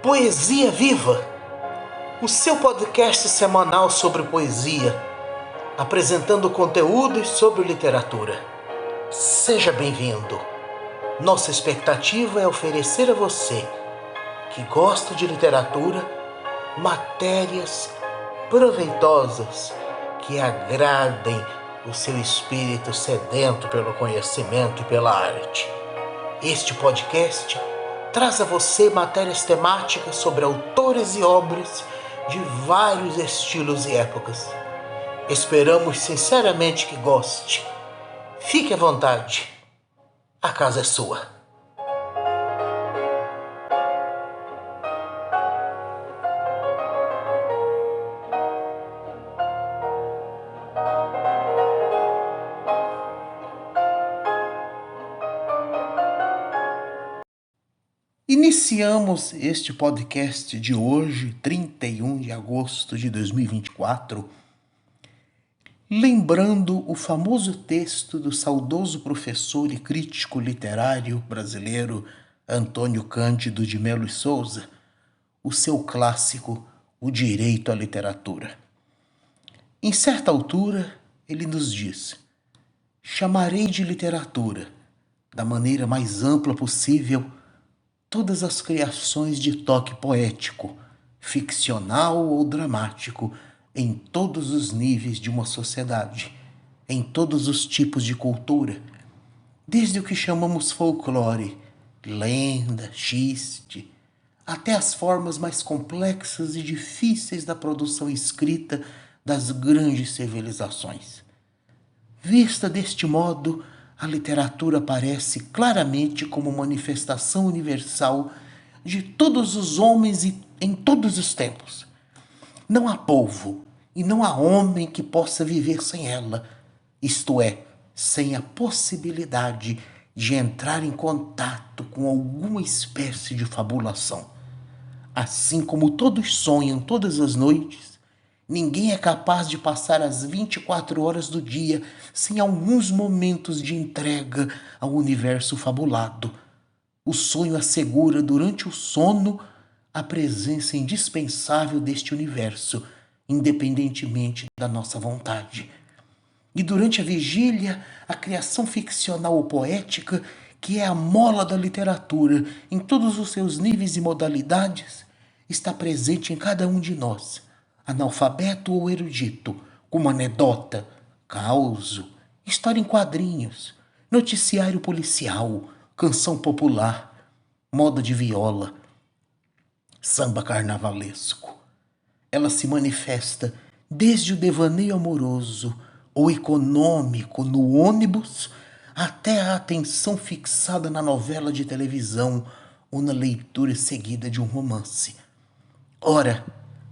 Poesia Viva, o seu podcast semanal sobre poesia, apresentando conteúdos sobre literatura. Seja bem-vindo. Nossa expectativa é oferecer a você, que gosta de literatura, matérias proveitosas que agradem o seu espírito sedento pelo conhecimento e pela arte. Este podcast traz a você matérias temáticas sobre autores e obras de vários estilos e épocas. Esperamos sinceramente que goste. Fique à vontade. A casa é sua. Iniciamos este podcast de hoje, 31 de agosto de 2024, lembrando o famoso texto do saudoso professor e crítico literário brasileiro Antônio Cândido de Melo e Souza, o seu clássico O Direito à Literatura. Em certa altura, ele nos diz: chamarei de literatura, da maneira mais ampla possível, todas as criações de toque poético, ficcional ou dramático, em todos os níveis de uma sociedade, em todos os tipos de cultura, desde o que chamamos folclore, lenda, xiste, até as formas mais complexas e difíceis da produção escrita das grandes civilizações. Vista deste modo, a literatura aparece claramente como manifestação universal de todos os homens e em todos os tempos. Não há povo e não há homem que possa viver sem ela, isto é, sem a possibilidade de entrar em contato com alguma espécie de fabulação. Assim como todos sonham todas as noites, ninguém é capaz de passar as 24 horas do dia sem alguns momentos de entrega ao universo fabulado. O sonho assegura durante o sono a presença indispensável deste universo, independentemente da nossa vontade. E durante a vigília, a criação ficcional ou poética, que é a mola da literatura em todos os seus níveis e modalidades, está presente em cada um de nós, analfabeto ou erudito, como anedota, causo, história em quadrinhos, noticiário policial, canção popular, moda de viola, samba carnavalesco. Ela se manifesta desde o devaneio amoroso ou econômico no ônibus até a atenção fixada na novela de televisão ou na leitura seguida de um romance. Ora,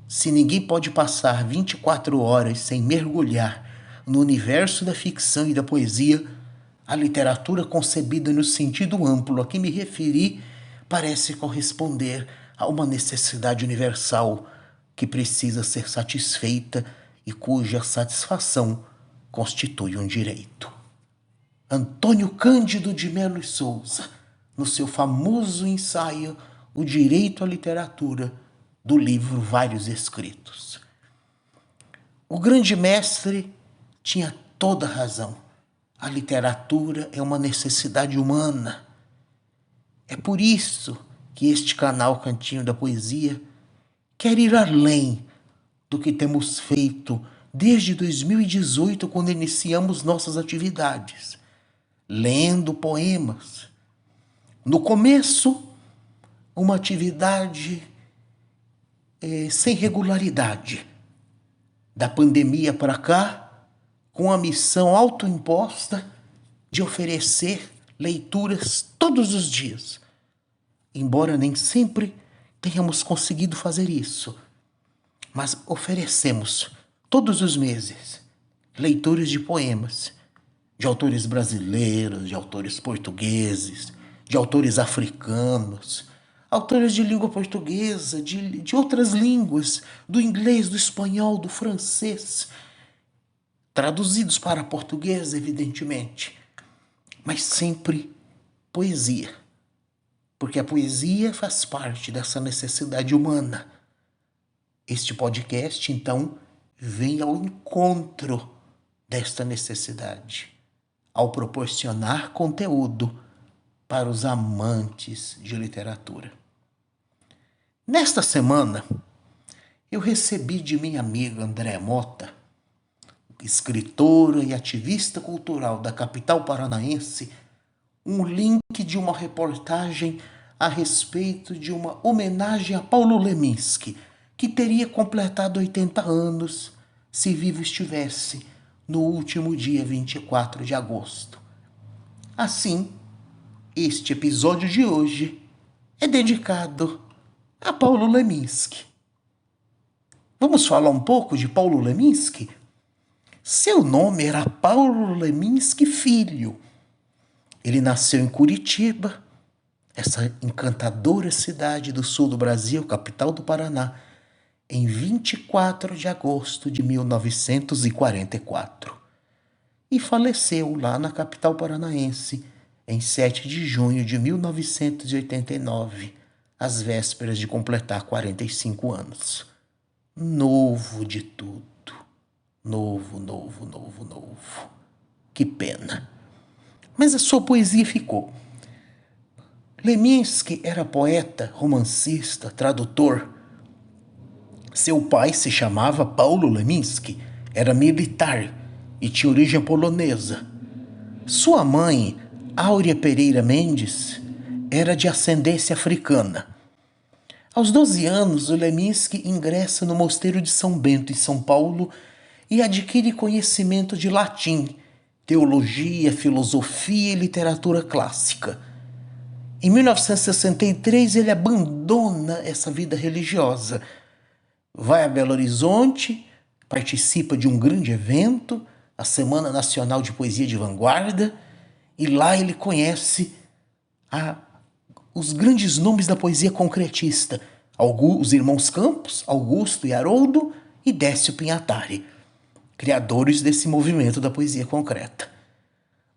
se ninguém pode passar 24 horas sem mergulhar no universo da ficção e da poesia, a literatura concebida no sentido amplo a que me referi parece corresponder a uma necessidade universal que precisa ser satisfeita e cuja satisfação constitui um direito. Antônio Cândido de Melo e Souza, no seu famoso ensaio O Direito à Literatura, do livro Vários Escritos. O grande mestre tinha toda a razão. A literatura é uma necessidade humana. É por isso que este canal Cantinho da Poesia quer ir além do que temos feito desde 2018, quando iniciamos nossas atividades, lendo poemas. No começo, uma atividade sem regularidade. Da pandemia para cá, com a missão autoimposta de oferecer leituras todos os dias. Embora nem sempre tenhamos conseguido fazer isso, mas oferecemos todos os meses leituras de poemas de autores brasileiros, de autores portugueses, de autores africanos, autores de língua portuguesa, de outras línguas, do inglês, do espanhol, do francês, traduzidos para português, evidentemente, mas sempre poesia, porque a poesia faz parte dessa necessidade humana. Este podcast, então, vem ao encontro desta necessidade, ao proporcionar conteúdo para os amantes de literatura. Nesta semana, eu recebi de minha amiga Andréa Mota, escritora e ativista cultural da capital paranaense, um link de uma reportagem a respeito de uma homenagem a Paulo Leminski, que teria completado 80 anos se vivo estivesse no último dia 24 de agosto. Assim, este episódio de hoje é dedicado a Paulo Leminski. Vamos falar um pouco de Paulo Leminski? Seu nome era Paulo Leminski Filho. Ele nasceu em Curitiba, essa encantadora cidade do sul do Brasil, capital do Paraná, em 24 de agosto de 1944. E faleceu lá na capital paranaense, em 7 de junho de 1989, às vésperas de completar 45 anos. Novo de tudo. Novo. Que pena. Mas a sua poesia ficou. Leminski era poeta, romancista, tradutor. Seu pai se chamava Paulo Leminski, era militar e tinha origem polonesa. Sua mãe, Áurea Pereira Mendes, era de ascendência africana. Aos 12 anos, o Leminski ingressa no Mosteiro de São Bento, em São Paulo, e adquire conhecimento de latim, teologia, filosofia e literatura clássica. Em 1963, ele abandona essa vida religiosa. Vai a Belo Horizonte, participa de um grande evento, a Semana Nacional de Poesia de Vanguarda, e lá ele conhece os grandes nomes da poesia concretista, os irmãos Campos, Augusto e Haroldo e Décio Pinhatari, criadores desse movimento da poesia concreta.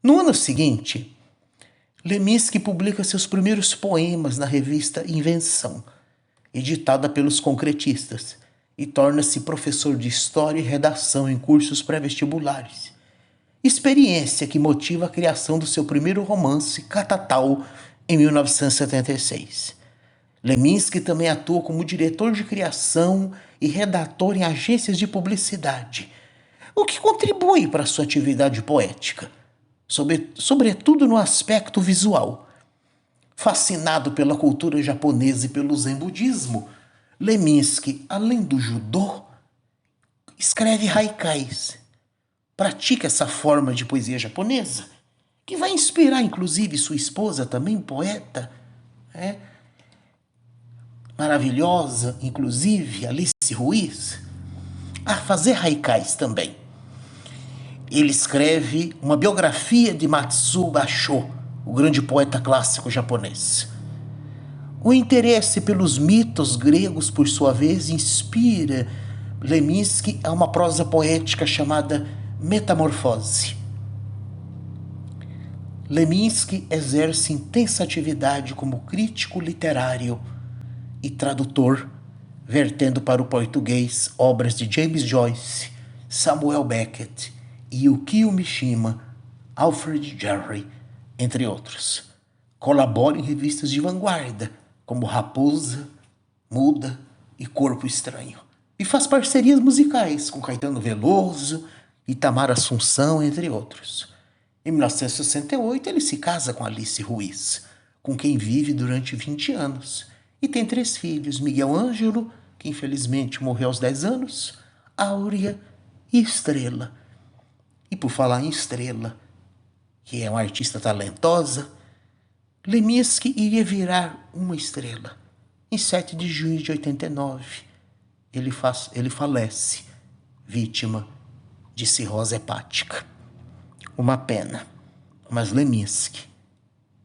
No ano seguinte, Leminski publica seus primeiros poemas na revista Invenção, editada pelos concretistas, e torna-se professor de História e Redação em cursos pré-vestibulares. Experiência que motiva a criação do seu primeiro romance, Catatal, em 1976. Leminski também atuou como diretor de criação e redator em agências de publicidade, o que contribui para a sua atividade poética, sobretudo no aspecto visual. Fascinado pela cultura japonesa e pelo zen budismo, Leminski, além do judô, escreve haikais. Pratica essa forma de poesia japonesa, que vai inspirar inclusive sua esposa, também poeta, maravilhosa, inclusive, Alice Ruiz, a fazer haikais também. Ele escreve uma biografia de Matsuo Basho, o grande poeta clássico japonês. O interesse pelos mitos gregos, por sua vez, inspira Leminski a uma prosa poética chamada Metamorfose. Leminski exerce intensa atividade como crítico literário e tradutor, vertendo para o português obras de James Joyce, Samuel Beckett, Yukio Mishima, Alfred Jarry, entre outros. Colabora em revistas de vanguarda, como Raposa, Muda e Corpo Estranho. E faz parcerias musicais com Caetano Veloso, Itamar Assunção, entre outros. Em 1968, ele se casa com Alice Ruiz, com quem vive durante 20 anos, e tem 3 filhos, Miguel Ângelo, que infelizmente morreu aos 10 anos, Áurea e Estrela. E por falar em Estrela, que é uma artista talentosa, Leminski iria virar uma estrela. Em 7 de junho de 89, ele falece, vítima de cirrose hepática. Uma pena, mas Leminski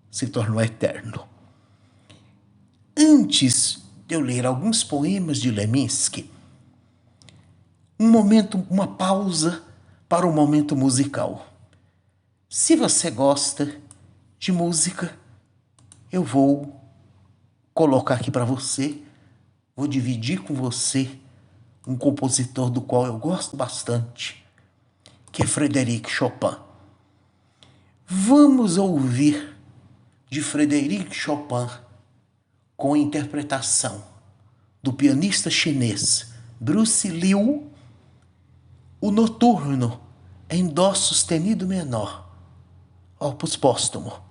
se tornou eterno. Antes de eu ler alguns poemas de Leminski, um momento, uma pausa para o momento musical. Se você gosta de música, eu vou colocar aqui para você, vou dividir com você um compositor do qual eu gosto bastante, que é Frédéric Chopin. Vamos ouvir de Frédéric Chopin com a interpretação do pianista chinês Bruce Liu, o Noturno em Dó sustenido menor, opus póstumo,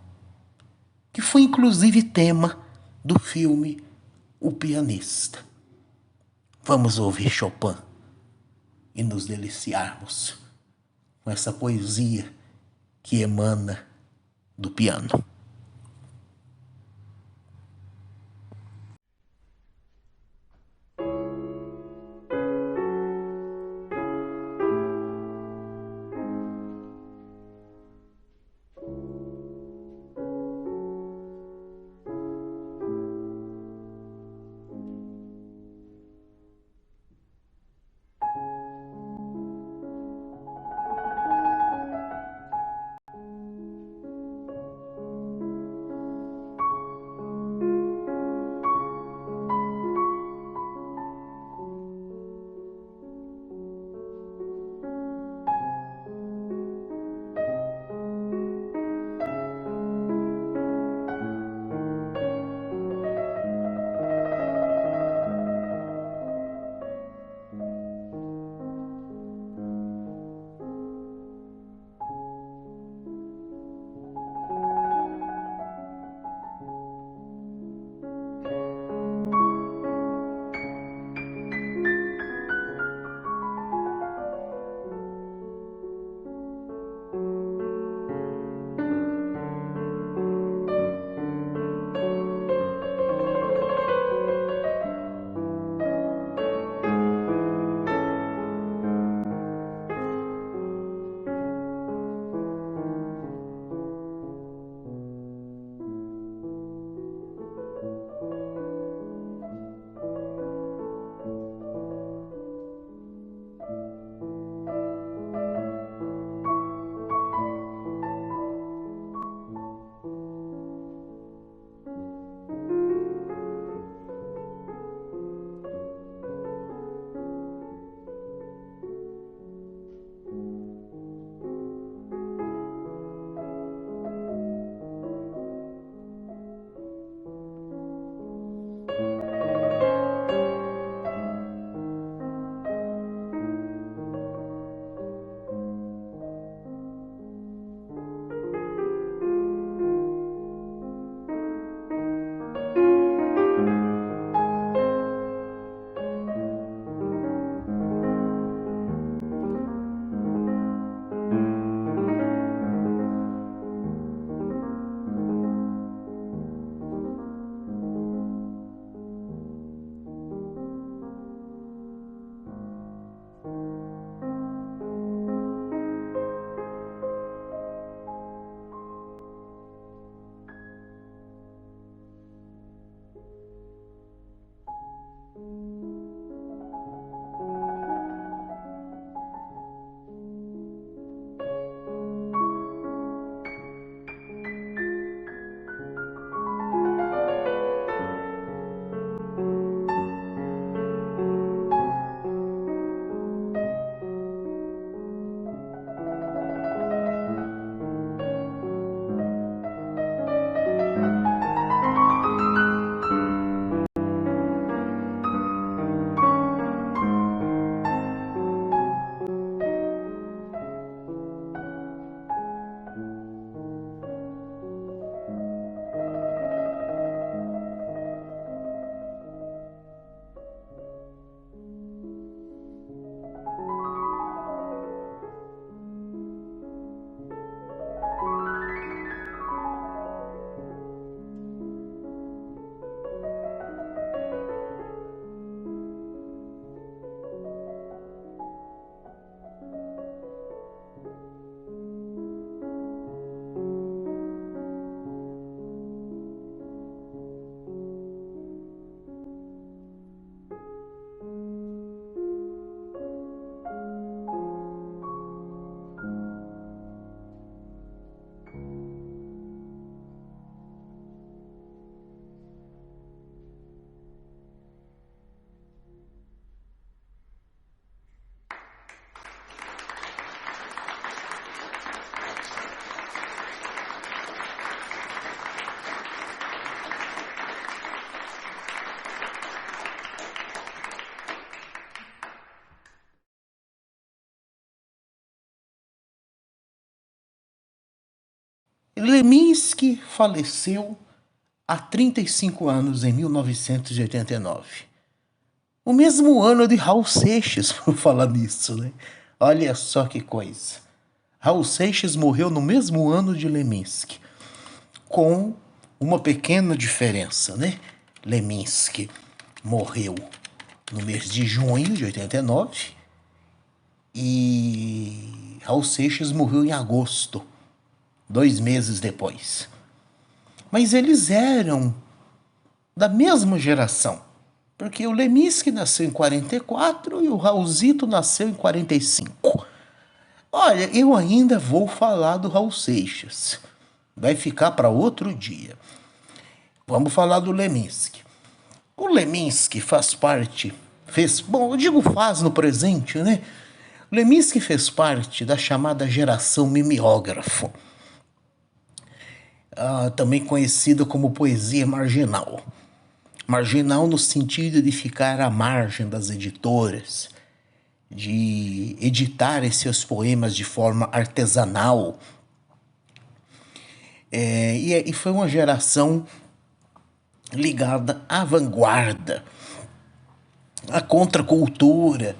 que foi inclusive tema do filme O Pianista. Vamos ouvir Chopin e nos deliciarmos com essa poesia que emana do piano. Leminski faleceu há 35 anos, em 1989. O mesmo ano de Raul Seixas, por falar nisso, né? Olha só que coisa. Raul Seixas morreu no mesmo ano de Leminski, com uma pequena diferença, né? Leminski morreu no mês de junho de 89 e Raul Seixas morreu em agosto, 2 meses depois. Mas eles eram da mesma geração, porque o Leminski nasceu em 44 e o Raulzito nasceu em 45. Olha, eu ainda vou falar do Raul Seixas. Vai ficar para outro dia. Vamos falar do Leminski. O Leminski bom, eu digo faz no presente, né? O Leminski fez parte da chamada geração mimeógrafo, também conhecida como poesia marginal. Marginal no sentido de ficar à margem das editoras, de editarem seus poemas de forma artesanal. E foi uma geração ligada à vanguarda, à contracultura.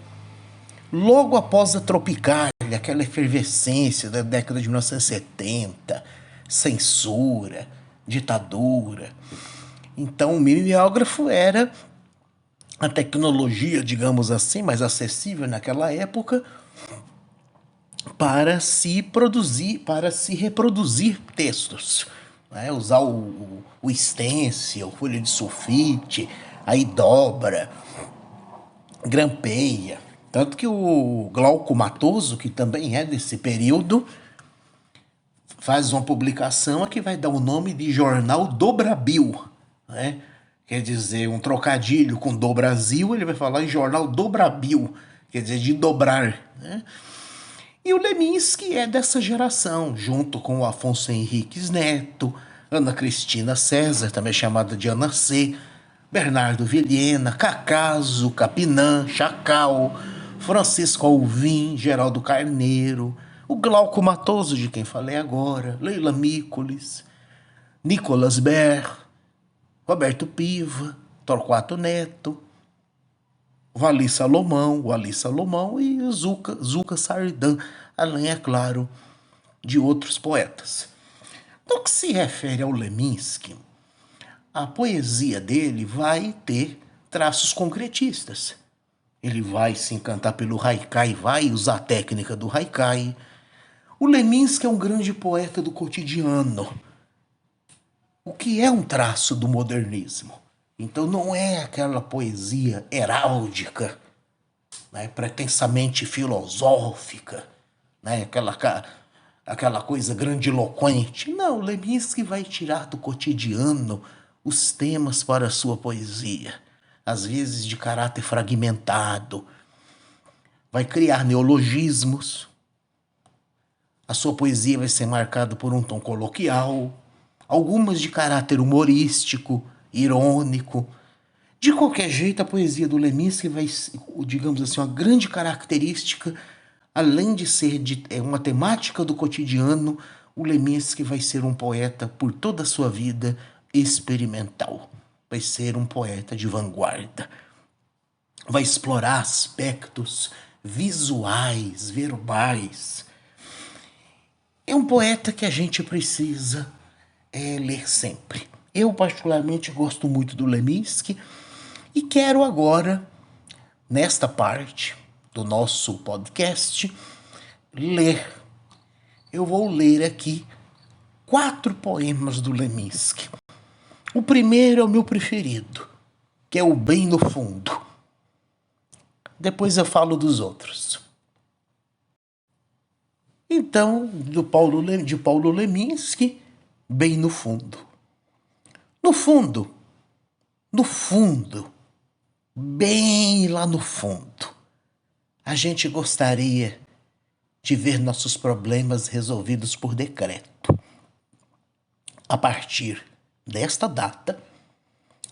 Logo após a Tropicália, aquela efervescência da década de 1970, censura, ditadura. Então o mimeógrafo era a tecnologia, digamos assim, mais acessível naquela época para se reproduzir textos. Né? Usar o stencil, folha de sulfite, aí dobra, grampeia. Tanto que o Glauco Matoso, que também é desse período, faz uma publicação que vai dar o nome de Jornal do Brasil, né? Quer dizer, um trocadilho com do Brasil, ele vai falar em Jornal do Brasil, quer dizer, de dobrar, né? E o Leminski é dessa geração, junto com o Afonso Henriques Neto, Ana Cristina César, também chamada de Ana C., Bernardo Vilhena, Cacaso, Capinã, Chacal, Francisco Alvim, Geraldo Carneiro, o Glauco Matoso, de quem falei agora, Leila Mícolis, Nicolas Ber, Roberto Piva, Torquato Neto, o Ali Salomão e Zuca Sardan, além, é claro, de outros poetas. No que se refere ao Leminski, a poesia dele vai ter traços concretistas. Ele vai se encantar pelo haikai, vai usar a técnica do haikai. O Leminski é um grande poeta do cotidiano, o que é um traço do modernismo. Então não é aquela poesia heráldica, né, pretensamente filosófica, né, aquela coisa grandiloquente. Não, Leminski vai tirar do cotidiano os temas para a sua poesia, às vezes de caráter fragmentado. Vai criar neologismos. A sua poesia vai ser marcada por um tom coloquial, algumas de caráter humorístico, irônico. De qualquer jeito, a poesia do Leminski vai, digamos assim, uma grande característica, além de ser uma temática do cotidiano, o Leminski vai ser um poeta por toda a sua vida experimental. Vai ser um poeta de vanguarda. Vai explorar aspectos visuais, verbais. É um poeta que a gente precisa ler sempre. Eu particularmente gosto muito do Leminski e quero agora, nesta parte do nosso podcast, ler. Eu vou ler aqui 4 poemas do Leminski. O primeiro é o meu preferido, que é o Bem no Fundo. Depois eu falo dos outros. Então, de Paulo Leminski, Bem no Fundo. No fundo, bem lá no fundo, a gente gostaria de ver nossos problemas resolvidos por decreto. A partir desta data,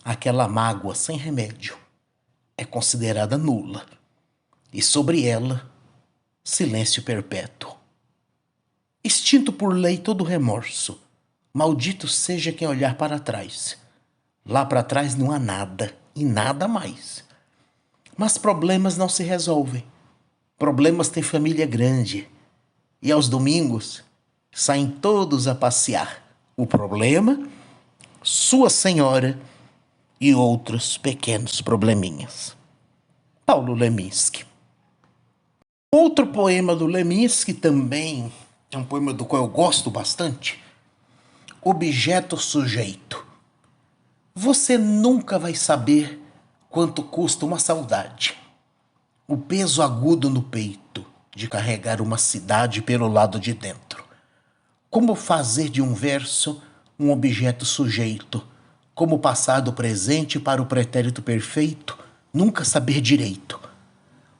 aquela mágoa sem remédio é considerada nula e sobre ela, silêncio perpétuo. Extinto por lei todo remorso, Maldito seja quem olhar para trás. Lá para trás não há nada e nada mais. Mas problemas não se resolvem. Problemas têm família grande. E aos domingos saem todos a passear. O problema, sua senhora e outros pequenos probleminhas. Paulo Leminski. Outro poema do Leminski também é um poema do qual eu gosto bastante. Objeto sujeito. Você nunca vai saber quanto custa uma saudade. O peso agudo no peito de carregar uma cidade pelo lado de dentro. Como fazer de um verso um objeto sujeito? Como passar do presente para o pretérito perfeito? Nunca saber direito.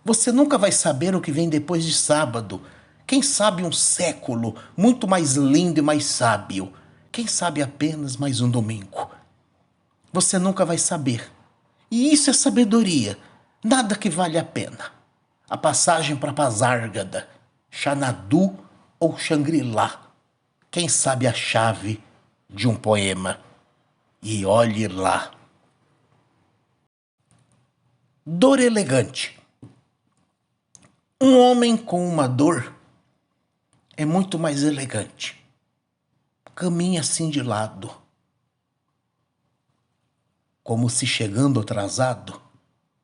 Você nunca vai saber o que vem depois de sábado. Quem sabe um século muito mais lindo e mais sábio. Quem sabe apenas mais um domingo. Você nunca vai saber. E isso é sabedoria. Nada que vale a pena. A passagem para Pazárgada, Xanadu ou Xangri-Lá. Quem sabe a chave de um poema. E olhe lá. Dor elegante. Um homem com uma dor é muito mais elegante. Caminha assim de lado, como se chegando atrasado,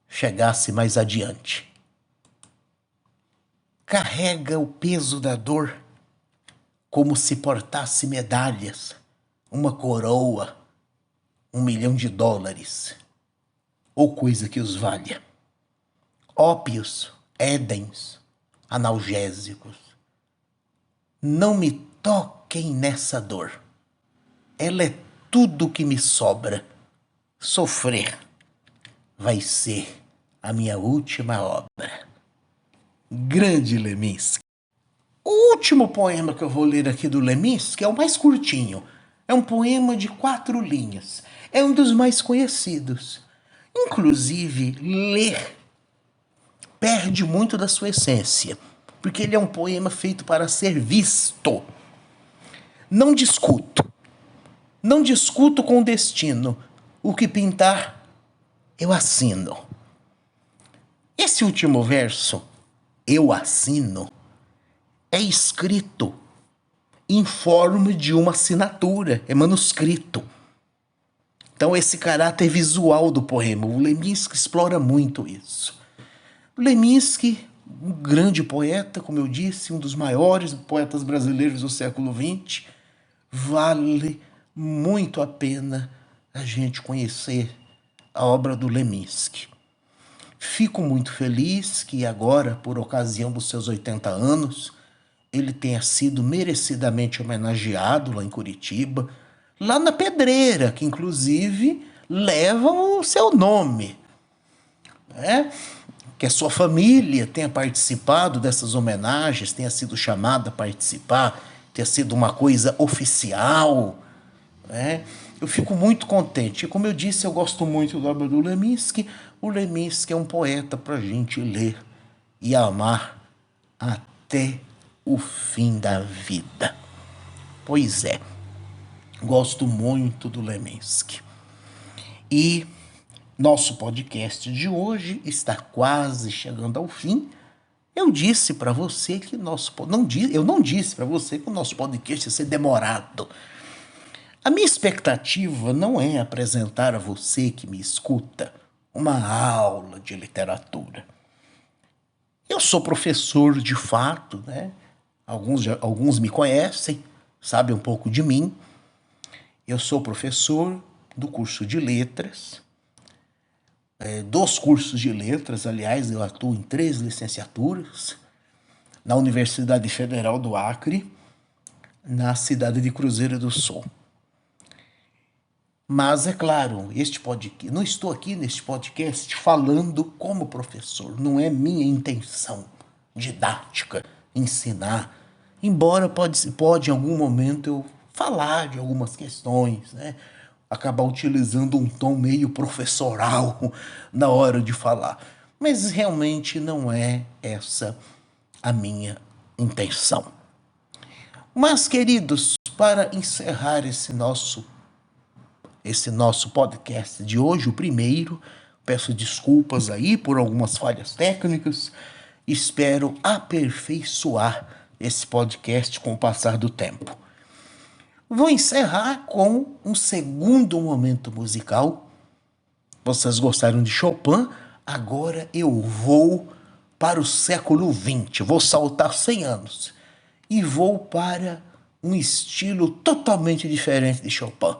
chegasse mais adiante. Carrega o peso da dor como se portasse medalhas, uma coroa, $1.000.000, ou coisa que os valha. Ópios, édens, analgésicos. Não me toquem nessa dor. Ela é tudo que me sobra. Sofrer vai ser a minha última obra. Grande Leminski. O último poema que eu vou ler aqui do Leminski é o mais curtinho. É um poema de 4 linhas. É um dos mais conhecidos. Inclusive, ler perde muito da sua essência, porque ele é um poema feito para ser visto. Não discuto. Não discuto com o destino. O que pintar, eu assino. Esse último verso, eu assino, é escrito em forma de uma assinatura, é manuscrito. Então esse caráter visual do poema, o Leminski explora muito isso. Leminski, um grande poeta, como eu disse, um dos maiores poetas brasileiros do século XX, vale muito a pena a gente conhecer a obra do Leminski. Fico muito feliz que agora, por ocasião dos seus 80 anos, ele tenha sido merecidamente homenageado lá em Curitiba, lá na Pedreira, que inclusive leva o seu nome, né? Que a sua família tenha participado dessas homenagens, tenha sido chamada a participar, tenha sido uma coisa oficial, né? Eu fico muito contente. E como eu disse, eu gosto muito da obra do Leminski. O Leminski é um poeta para a gente ler e amar até o fim da vida. Pois é, gosto muito do Leminski. E nosso podcast de hoje está quase chegando ao fim. Eu disse para você que eu não disse para você que o nosso podcast ia ser demorado. A minha expectativa não é apresentar a você que me escuta uma aula de literatura. Eu sou professor de fato, né? Alguns me conhecem, sabem um pouco de mim. Eu sou professor do curso de letras, dos cursos de letras, aliás, eu atuo em 3 licenciaturas, na Universidade Federal do Acre, na cidade de Cruzeiro do Sul. Mas, é claro, não estou aqui neste podcast falando como professor. Não é minha intenção didática ensinar. Embora pode em algum momento eu falar de algumas questões, né? Acabar utilizando um tom meio professoral na hora de falar. Mas realmente não é essa a minha intenção. Mas, queridos, para encerrar esse nosso podcast de hoje, o primeiro. Peço desculpas aí por algumas falhas técnicas. Espero aperfeiçoar esse podcast com o passar do tempo. Vou encerrar com um segundo momento musical. Vocês gostaram de Chopin? Agora eu vou para o século XX. Vou saltar 100 anos e vou para um estilo totalmente diferente de Chopin.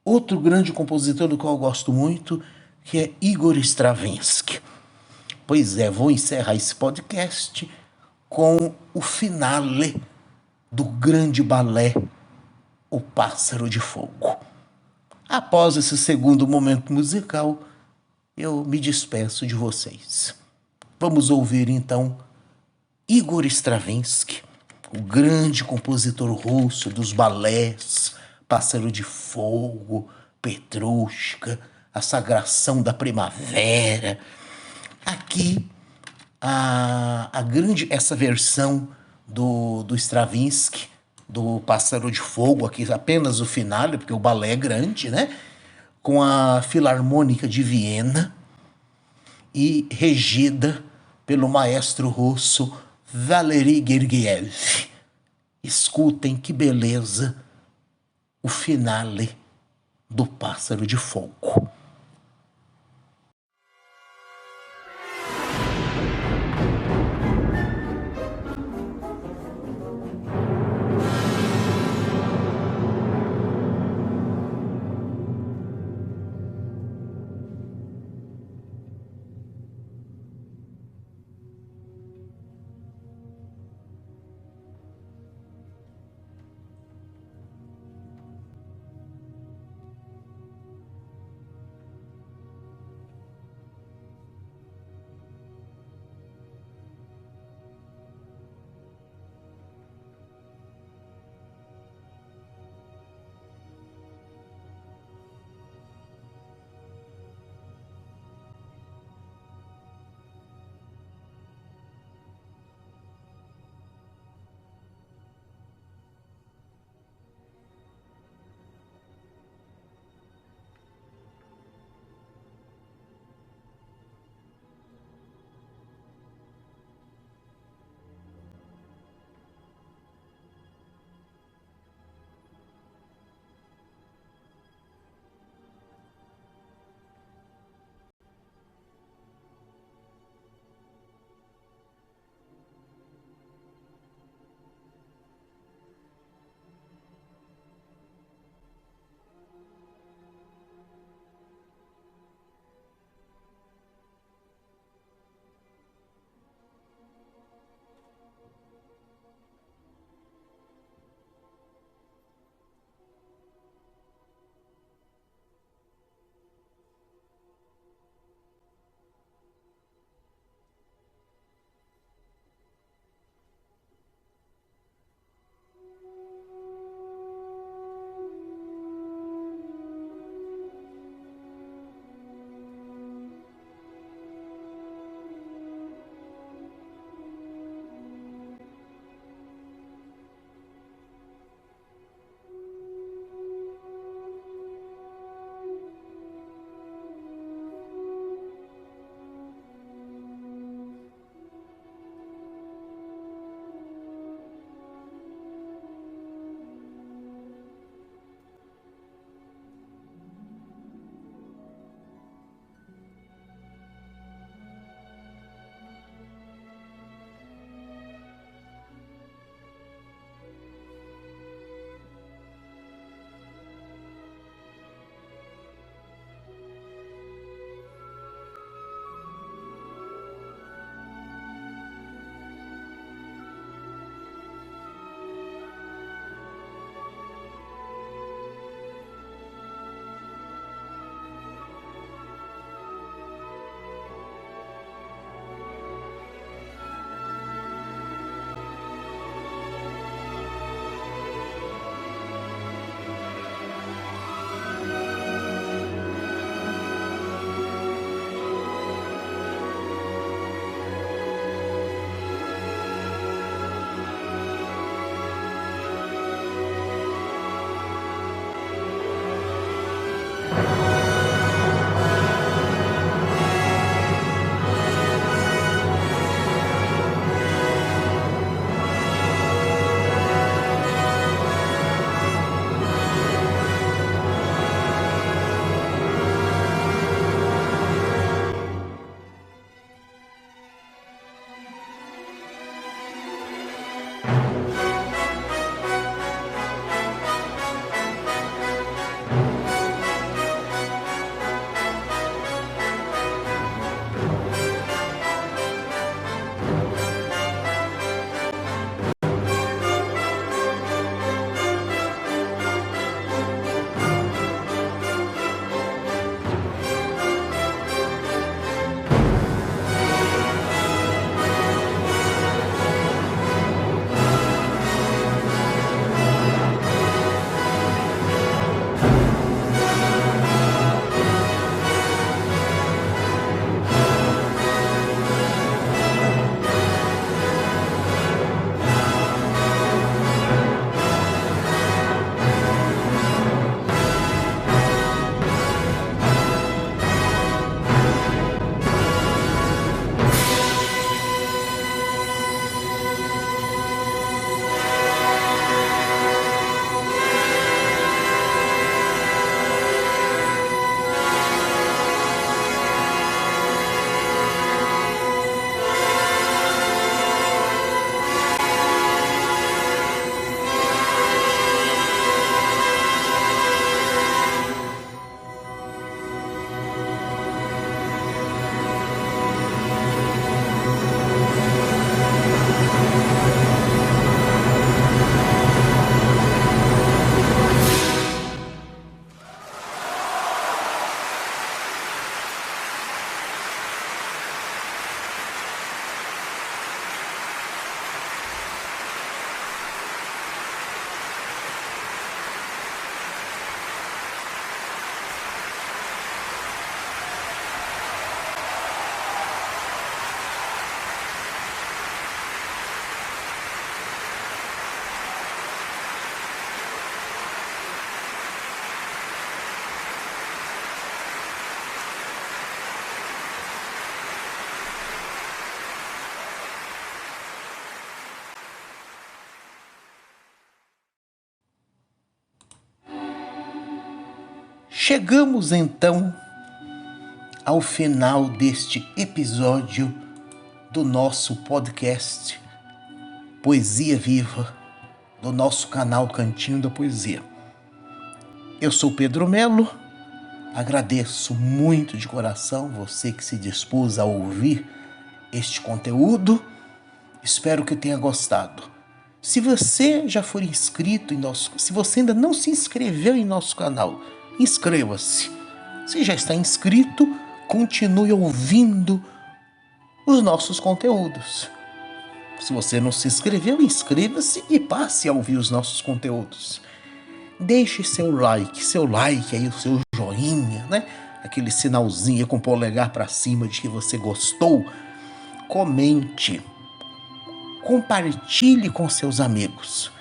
Outro grande compositor do qual eu gosto muito, que é Igor Stravinsky. Pois é, vou encerrar esse podcast com o finale do grande balé O Pássaro de Fogo. Após esse segundo momento musical, eu me despeço de vocês. Vamos ouvir então Igor Stravinsky, o grande compositor russo dos balés, Pássaro de Fogo, Petrushka, A Sagração da Primavera. Aqui, essa versão do Stravinsky, do Pássaro de Fogo, aqui apenas o final, porque o balé é grande, né? Com a Filarmônica de Viena e regida pelo maestro russo Valery Gergiev. Escutem que beleza o finale do Pássaro de Fogo. Chegamos então ao final deste episódio do nosso podcast Poesia Viva, do nosso canal Cantinho da Poesia. Eu sou Pedro Melo, agradeço muito de coração você que se dispôs a ouvir este conteúdo, espero que tenha gostado. Se você já for inscrito se você ainda não se inscreveu em nosso canal, inscreva-se. Se já está inscrito, continue ouvindo os nossos conteúdos. Se você não se inscreveu, inscreva-se e passe a ouvir os nossos conteúdos. Deixe seu like aí, o seu joinha, né? Aquele sinalzinho com o polegar para cima de que você gostou. Comente. Compartilhe com seus amigos.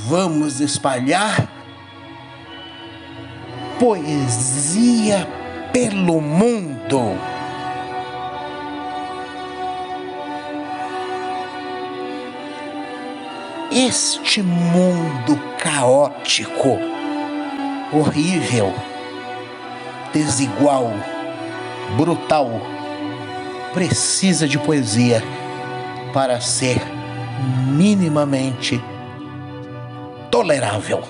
Vamos espalhar poesia pelo mundo. Este mundo caótico, horrível, desigual, brutal, precisa de poesia para ser minimamente tolerável.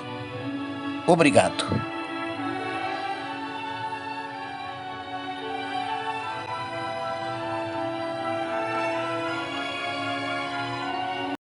Obrigado.